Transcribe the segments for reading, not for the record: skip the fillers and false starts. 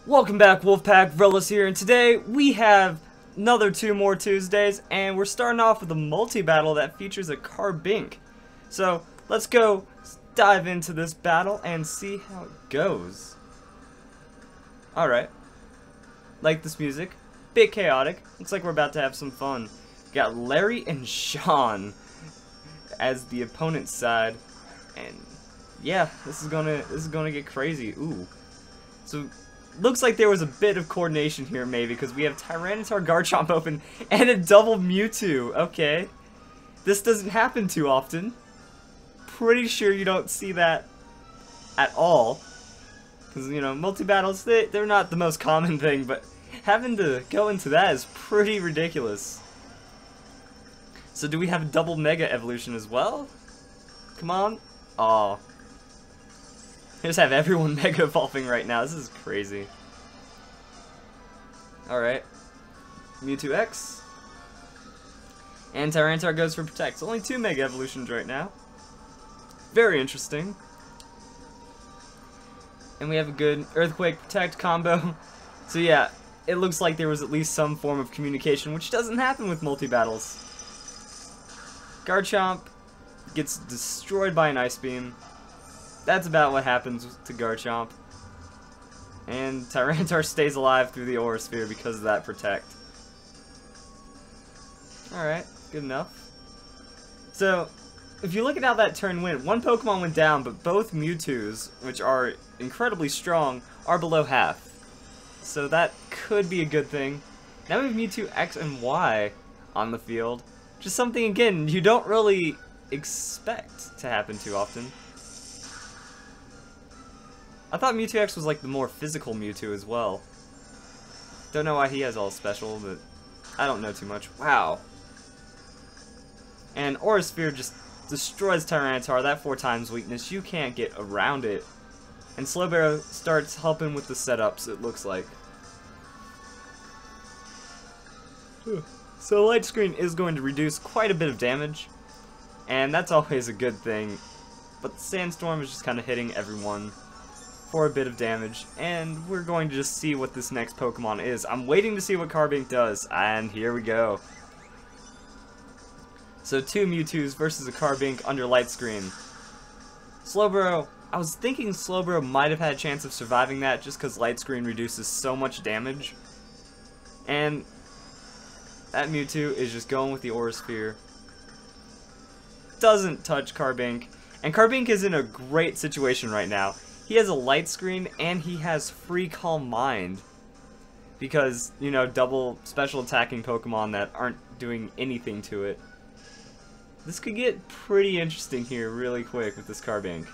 Welcome back, Wolfpack. Vrelis here, and today we have another 2 more Tuesdays, and we're starting off with a multi-battle that features a Carbink. So, let's go dive into this battle and see how it goes. Alright. Like this music. Bit chaotic. Looks like we're about to have some fun. Got Larry and Sean as the opponent's side. And yeah, this is gonna get crazy. Ooh. So looks like there was a bit of coordination here, maybe, because we have Tyranitar Garchomp open and a double Mewtwo. Okay. This doesn't happen too often. Pretty sure you don't see that at all. Because, you know, multi-battles, they're not the most common thing, but having to go into that is pretty ridiculous. So do we have a double Mega Evolution as well? Come on. Aw. I just have everyone Mega Evolving right now. This is crazy. Alright. Mewtwo X. And Tyranitar goes for Protect. So only 2 Mega Evolutions right now. Very interesting. And we have a good Earthquake Protect combo. So yeah, it looks like there was at least some form of communication, which doesn't happen with multi-battles. Garchomp gets destroyed by an Ice Beam. That's about what happens to Garchomp. And Tyranitar stays alive through the Aura Sphere because of that Protect. Alright, good enough. So, if you look at how that turn went, one Pokemon went down, but both Mewtwo's, which are incredibly strong, are below half. So that could be a good thing. Now we have Mewtwo X and Y on the field. Just something, again, you don't really expect to happen too often. I thought Mewtwo X was like the more physical Mewtwo as well. Don't know why he has all special, but I don't know too much. Wow. And Aura Sphere just destroys Tyranitar. That 4 times weakness, you can't get around it. And Slowbro starts helping with the setups, it looks like. So Light Screen is going to reduce quite a bit of damage, and that's always a good thing. But the Sandstorm is just kind of hitting everyone for a bit of damage, and we're going to just see what this next Pokemon is. I'm waiting to see what Carbink does, and here we go. So 2 Mewtwo's versus a Carbink under Light Screen. Slowbro, I was thinking Slowbro might have had a chance of surviving that just because Light Screen reduces so much damage. And that Mewtwo is just going with the Aura Sphere. Doesn't touch Carbink, and Carbink is in a great situation right now. He has a Light Screen, and he has Free Calm Mind. Because, you know, double special attacking Pokemon that aren't doing anything to it. This could get pretty interesting here really quick with this Carbink.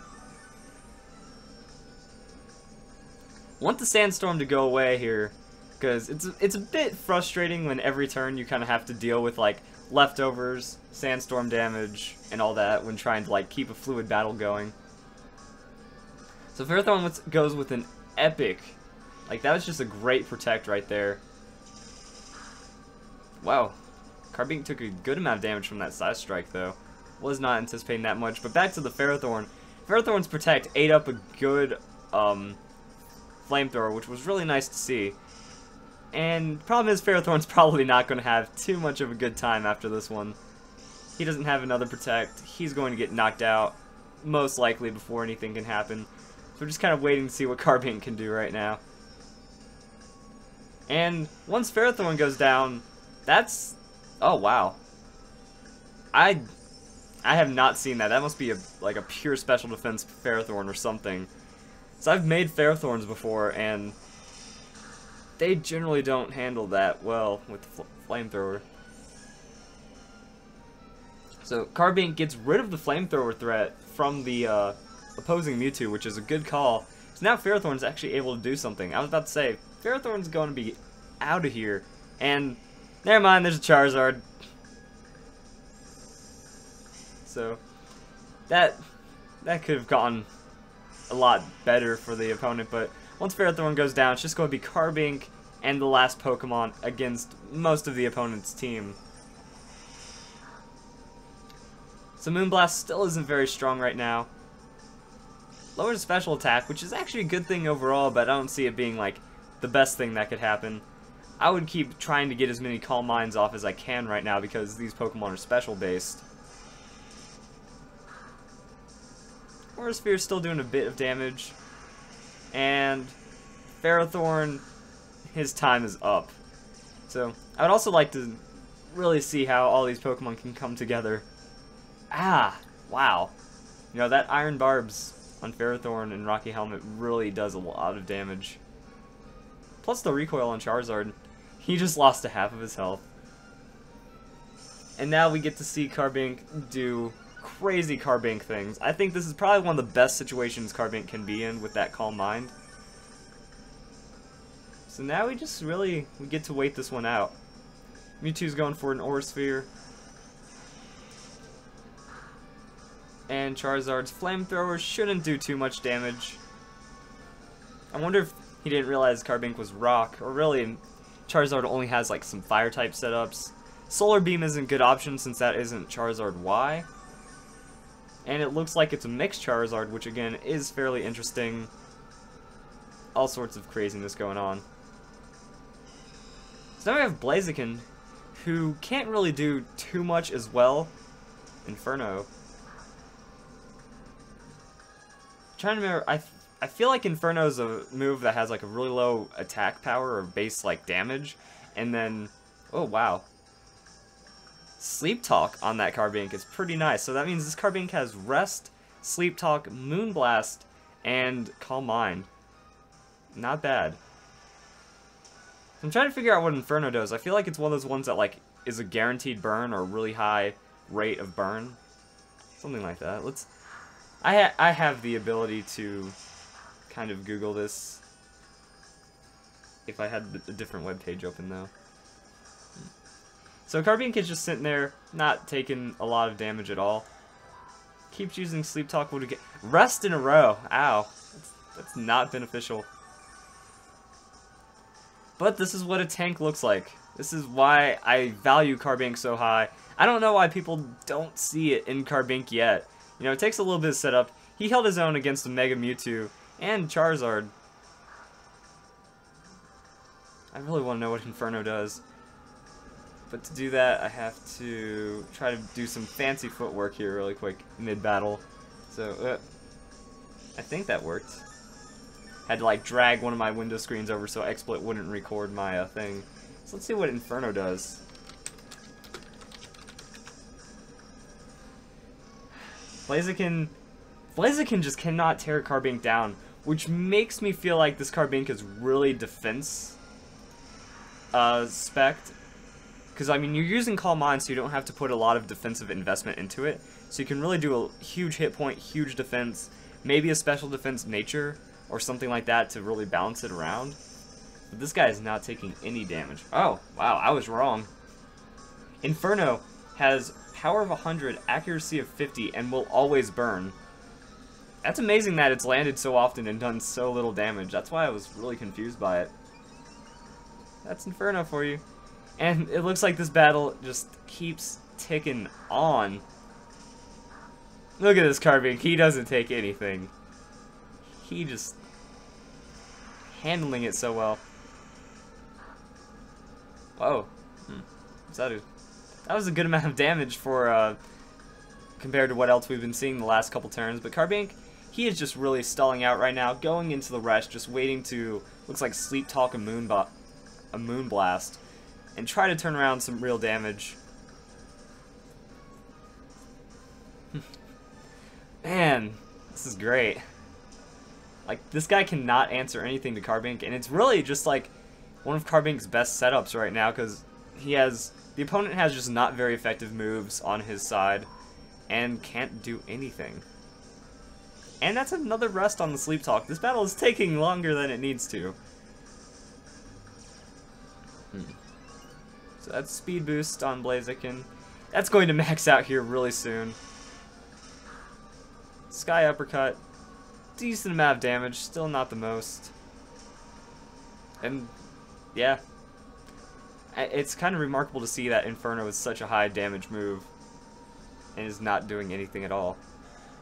Want the Sandstorm to go away here, because it's a bit frustrating when every turn you kind of have to deal with, like, leftovers, Sandstorm damage, and all that when trying to, like, keep a fluid battle going. So Ferrothorn goes with an epic. Like, that was just a great Protect right there. Wow. Carbink took a good amount of damage from that Side Strike, though. Was not anticipating that much. But back to the Ferrothorn. Ferrothorn's Protect ate up a good Flamethrower, which was really nice to see. And problem is, Ferrothorn's probably not going to have too much of a good time after this one. He doesn't have another Protect. He's going to get knocked out, most likely, before anything can happen. So we're just kind of waiting to see what Carbink can do right now. And once Ferrothorn goes down, that's... oh, wow. I have not seen that. That must be like a pure special defense Ferrothorn or something. So I've made Ferrothorns before, and they generally don't handle that well with the Flamethrower. So Carbink gets rid of the Flamethrower threat from the opposing Mewtwo, which is a good call. So now Ferrothorn's actually able to do something. I was about to say, Ferrothorn's going to be out of here. And never mind, there's a Charizard. So that could have gone a lot better for the opponent, but once Ferrothorn goes down, it's just going to be Carbink and the last Pokemon against most of the opponent's team. So Moonblast still isn't very strong right now. Lowers special attack, which is actually a good thing overall, but I don't see it being like the best thing that could happen. I would keep trying to get as many Calm Minds off as I can right now because these Pokemon are special based. Aura Sphere is still doing a bit of damage. And Ferrothorn, his time is up. So, I would also like to really see how all these Pokemon can come together. Ah, wow. You know, that Iron Barbs on Ferrothorn and Rocky Helmet really does a lot of damage. Plus the recoil on Charizard. He just lost a half of his health. And now we get to see Carbink do crazy Carbink things. I think this is probably one of the best situations Carbink can be in with that Calm Mind. So now we get to wait this one out. Mewtwo's going for an Aura Sphere. And Charizard's Flamethrower shouldn't do too much damage. I wonder if he didn't realize Carbink was Rock, or really, Charizard only has like some Fire type setups. Solar Beam isn't a good option since that isn't Charizard Y. And it looks like it's a mixed Charizard, which again is fairly interesting. All sorts of craziness going on. So now we have Blaziken, who can't really do too much as well. Inferno. I'm trying to remember, I feel like Inferno is a move that has like a really low attack power or base like damage, and then, oh wow, Sleep Talk on that Carbink is pretty nice. So that means this Carbink has Rest, Sleep Talk, Moonblast, and Calm Mind. Not bad. I'm trying to figure out what Inferno does. I feel like it's one of those ones that like is a guaranteed burn or really high rate of burn, something like that. I have the ability to kind of Google this if I had a different web page open though. So Carbink is just sitting there, not taking a lot of damage at all. Keeps using Sleep Talk. Will get Rest in a row. Ow, that's not beneficial. But this is what a tank looks like. This is why I value Carbink so high. I don't know why people don't see it in Carbink yet. You know, it takes a little bit of setup. He held his own against the Mega Mewtwo and Charizard. I really want to know what Inferno does. But to do that, I have to try to do some fancy footwork here really quick mid-battle. So, I think that worked. Had to like drag one of my window screens over so XSplit wouldn't record my thing. So let's see what Inferno does. Blaziken just cannot tear Carbink down, which makes me feel like this Carbink is really defense spec'd. Because, I mean, you're using Calm Mind, so you don't have to put a lot of defensive investment into it. So you can really do a huge hit point, huge defense, maybe a special defense nature, or something like that to really balance it around. But this guy is not taking any damage. Oh, wow, I was wrong. Inferno has power of 100, accuracy of 50, and will always burn. That's amazing that it's landed so often and done so little damage. That's why I was really confused by it. That's Inferno for you. And it looks like this battle just keeps ticking on. Look at this Carbink. He doesn't take anything. He just handling it so well. Whoa. That was a good amount of damage for compared to what else we've been seeing the last couple turns. But Carbink, he is just really stalling out right now, going into the rest, just waiting to, looks like Sleep Talk a Moonblast, and try to turn around some real damage. Man, this is great. Like, this guy cannot answer anything to Carbink, and it's really just like one of Carbink's best setups right now, because the opponent has just not very effective moves on his side and can't do anything. And that's another rest on the Sleep Talk. This battle is taking longer than it needs to. So that's speed boost on Blaziken. That's going to max out here really soon. Sky Uppercut. Decent amount of damage, still not the most. And yeah, it's kind of remarkable to see that Inferno is such a high damage move and is not doing anything at all.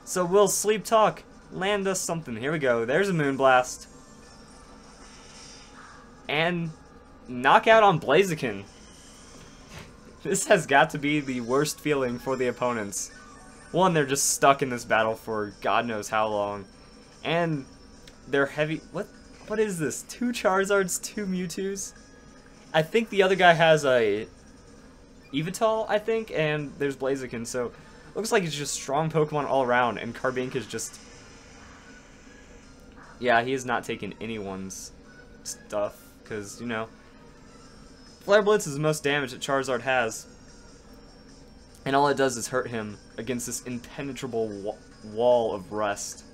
So will Sleep Talk land us something? Here we go. There's a Moonblast. And knockout on Blaziken. This has got to be the worst feeling for the opponents. One, they're just stuck in this battle for God knows how long. And they're heavy. What is this? 2 Charizards, 2 Mewtwo's? I think the other guy has a Evital, I think, and there's Blaziken, so looks like it's just strong Pokemon all around, and Carbink is just... Yeah, he is not taking anyone's stuff, because, you know, Flare Blitz is the most damage that Charizard has, and all it does is hurt him against this impenetrable wall of rust.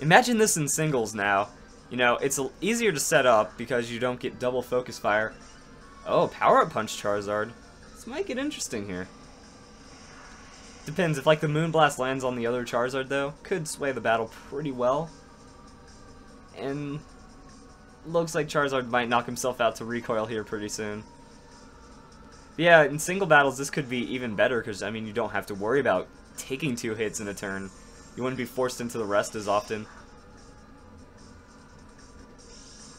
Imagine this in singles now. You know, it's easier to set up because you don't get double focus fire. Oh, Power Up Punch Charizard. This might get interesting here. Depends, if like the Moonblast lands on the other Charizard though, could sway the battle pretty well. And looks like Charizard might knock himself out to recoil here pretty soon. But yeah, in single battles this could be even better because, I mean, you don't have to worry about taking 2 hits in a turn. You wouldn't be forced into the rest as often.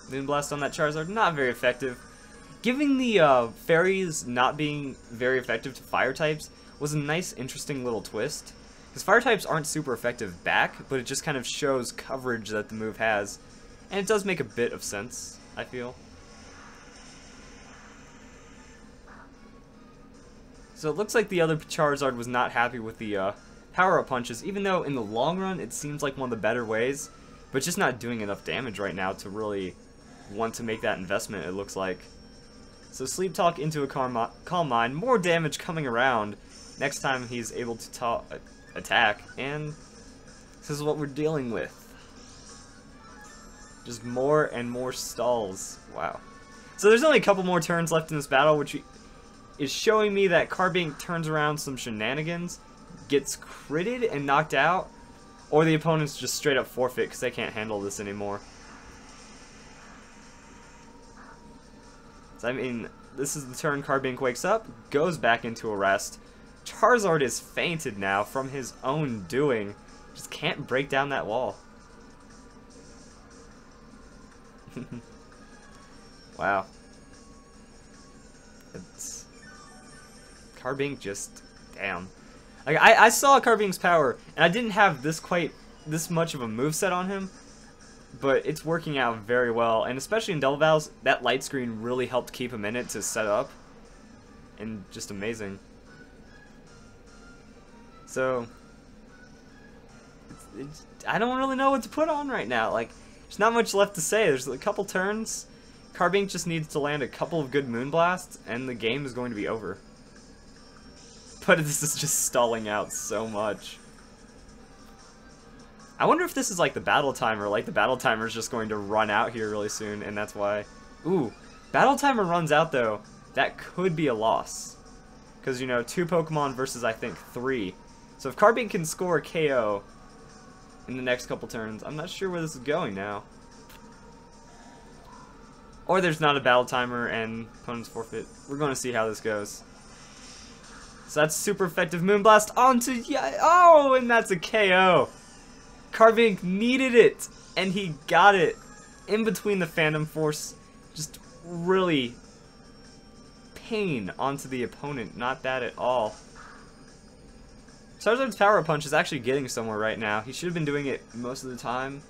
Moonblast on that Charizard, not very effective. Giving the fairies not being very effective to fire types was a nice, interesting little twist. Because fire types aren't super effective back, but it just kind of shows coverage that the move has. And it does make a bit of sense, I feel. So it looks like the other Charizard was not happy with the power-up punches, even though in the long run it seems like one of the better ways, but just not doing enough damage right now to really want to make that investment, it looks like. So Sleep Talk into a Calm Mind, more damage coming around next time he's able to attack, and this is what we're dealing with. Just more and more stalls. Wow. So there's only a couple more turns left in this battle, which is showing me that Carbink turns around some shenanigans, gets critted and knocked out, or the opponents just straight up forfeit because they can't handle this anymore. So, I mean, this is the turn Carbink wakes up, goes back into a rest. Charizard is fainted now from his own doing. Just can't break down that wall. Wow. It's... Carbink just... Damn. Like, I saw Carbink's power, and I didn't have this much of a moveset on him, but it's working out very well, and especially in double battles, that light screen really helped keep him in it to set up, and just amazing. So, I don't really know what to put on right now. Like, there's not much left to say. There's a couple turns. Carbink just needs to land a couple of good Moonblasts, and the game is going to be over. But this is just stalling out so much. I wonder if this is like the battle timer. Like the battle timer is just going to run out here really soon, and that's why. Ooh, battle timer runs out though. That could be a loss. Because, you know, 2 Pokemon versus, I think, 3. So if Carbink can score a KO in the next couple turns, I'm not sure where this is going now. Or there's not a battle timer and opponents forfeit. We're going to see how this goes. So that's super effective Moonblast onto... Yeah, oh, and that's a KO. Carbink needed it, and he got it. In between the Phantom Force, just really pain onto the opponent. Not bad at all. Charizard's Power Punch is actually getting somewhere right now. He should have been doing it most of the time.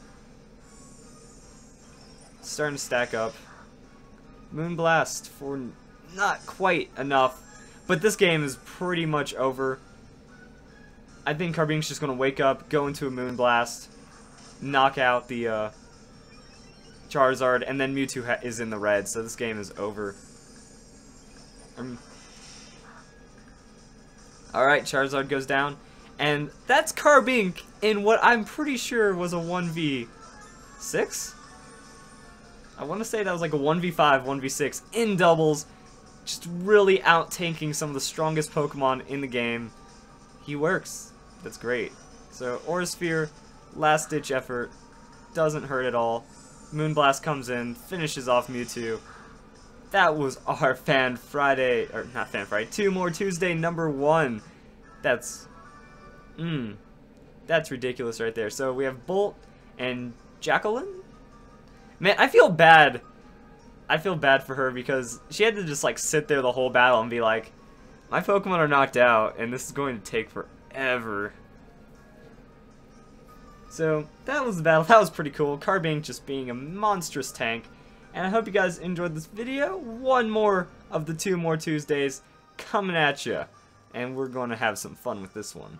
It's starting to stack up. Moonblast for not quite enough. But this game is pretty much over. I think Carbink's just going to wake up, go into a Moonblast, knock out the Charizard, and then Mewtwo is in the red, so this game is over. Alright, Charizard goes down, and that's Carbink in what I'm pretty sure was a 1v6? I want to say that was like a 1v5, 1v6 in doubles. Just really out-tanking some of the strongest Pokemon in the game. He works. That's great. So, Aura Sphere, last-ditch effort. Doesn't hurt at all. Moonblast comes in, finishes off Mewtwo. That was our Fan Friday, or not Fan Friday, 2 More Tuesday #1. That's, that's ridiculous right there. So we have Bolt and Jacqueline? Man, I feel bad. I feel bad for her because she had to just like sit there the whole battle and be like, my Pokemon are knocked out and this is going to take forever. So that was the battle. That was pretty cool. Carbink just being a monstrous tank. And I hope you guys enjoyed this video. One more of the 2 More Tuesdays coming at you. And we're going to have some fun with this one.